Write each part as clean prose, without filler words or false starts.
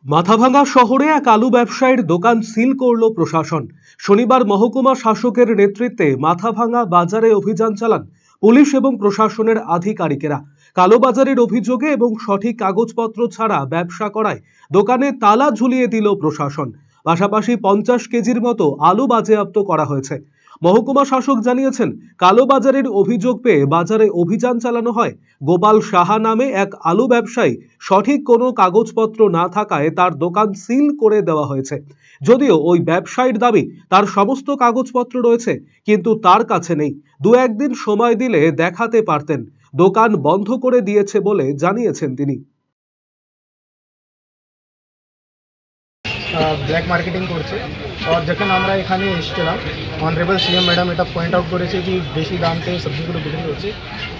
মাথাভাঙ্গা শহরে এক আলু ব্যবসায়ীর দোকান সিল করল প্রশাসন। শনিবার মহকুমা শাসকের নেতৃত্বে মাথাভাঙ্গা বাজারে অভিযান চালান পুলিশ এবং প্রশাসনের আধিকারিকেরা। কালোবাজারের অভিযোগে এবং সঠিক কাগজপত্র ছাড়া ব্যবসা করায় দোকানে তালা ঝুলিয়ে দিল প্রশাসন। পাশাপাশি 50 কেজির মতো আলু বাজেয়াপ্ত করা হয়েছে। মহকুমা শাসক জানিয়েছেন, কালোবাজারের অভিযোগ পেয়ে বাজারে অভিযান চালানো হয়। গোপাল সাহা নামে এক আলু ব্যবসায়ী সঠিক কোনো কাগজপত্র না থাকায় তার দোকান সিল করে দেওয়া হয়েছে। যদিও ওই ব্যবসায়ীর দাবি তার সমস্ত কাগজপত্র রয়েছে, কিন্তু তার কাছে নেই। দু একদিন সময় দিলে দেখাতে পারতেন। দোকান বন্ধ করে দিয়েছে বলে জানিয়েছেন তিনি। ব্ল্যাক মার্কেটিং করছে আর যখন আমরা এখানে এসেছিলাম অনারেবল সিএম ম্যাডাম এটা পয়েন্ট আউট করেছে যে বেশি দামতে সবজিগুলো বিক্রি হচ্ছে,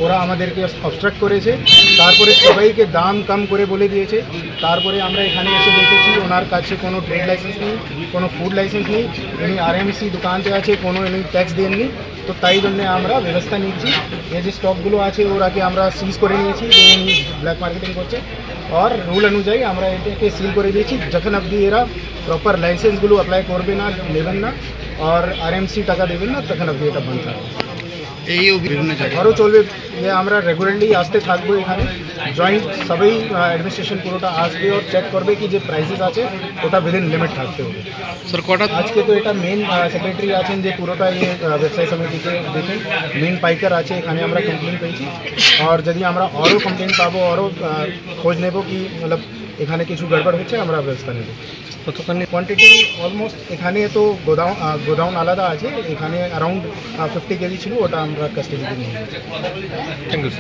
ওরা আমাদেরকে অবস্ট্রাক্ট করেছে। তারপরে সবাইকে দাম কম করে বলে দিয়েছে। তারপরে আমরা এখানে এসে দেখেছি ওনার কাছে কোনো ট্রেড লাইসেন্স নেই, কোনো ফুড লাইসেন্স নেই, উনি আরএমসি দোকানতে আছে, কোনো উনি ট্যাক্স দেননি। তো তাই জন্যে আমরা ব্যবস্থা নিয়েছি, এই যে স্টকগুলো আছে ওরাকে আমরা সিজ করে নিয়েছি যে উনি ব্ল্যাক মার্কেটিং করছে, আর রুল অনুযায়ী আমরা এটাকে সিল করে দিয়েছি। যখন অবধি এরা প্রপার লাইসেন্সগুলো অ্যাপ্লাই করবে না, নেবেন না আর আরএমসি টাকা দেবেন না, তখন অবধি এটা বন্ধ থাকবে। এই বিভিন্ন জায়গায় আরও চলবে, যে আমরা রেগুলারলি আসতে থাকবো। এখানে জয়েন্ট সবাই অ্যাডমিনিস্ট্রেশন পুরোটা আসবে আর চেক করবে কি যে প্রাইসেস আছে ওটা উইদিন লিমিট থাকতে হবে। স্যার কটা আজকে তো এটা মেন সেক্রেটারি আছেন যে পুরোটা এই ব্যবসায়ী সমিতিকে দেখেন, মেন পাইকার আছে এখানে। আমরা কমপ্লেন পেয়েছি আর যদি আমরা আরও কমপ্লেন পাবো আরও খোঁজ নেব কি মতলব এখানে কিছু গড়বড় হচ্ছে, আমরা ব্যবস্থা নেব। কতখানি কোয়ান্টিটি অলমোস্ট এখানে তো গোডাউন আলাদা আছে, এখানে অ্যারাউন্ড 50 কেজি ছিল, ওটা আমরা কাস্টডিতে নিয়ে নিয়েছি। Thank you.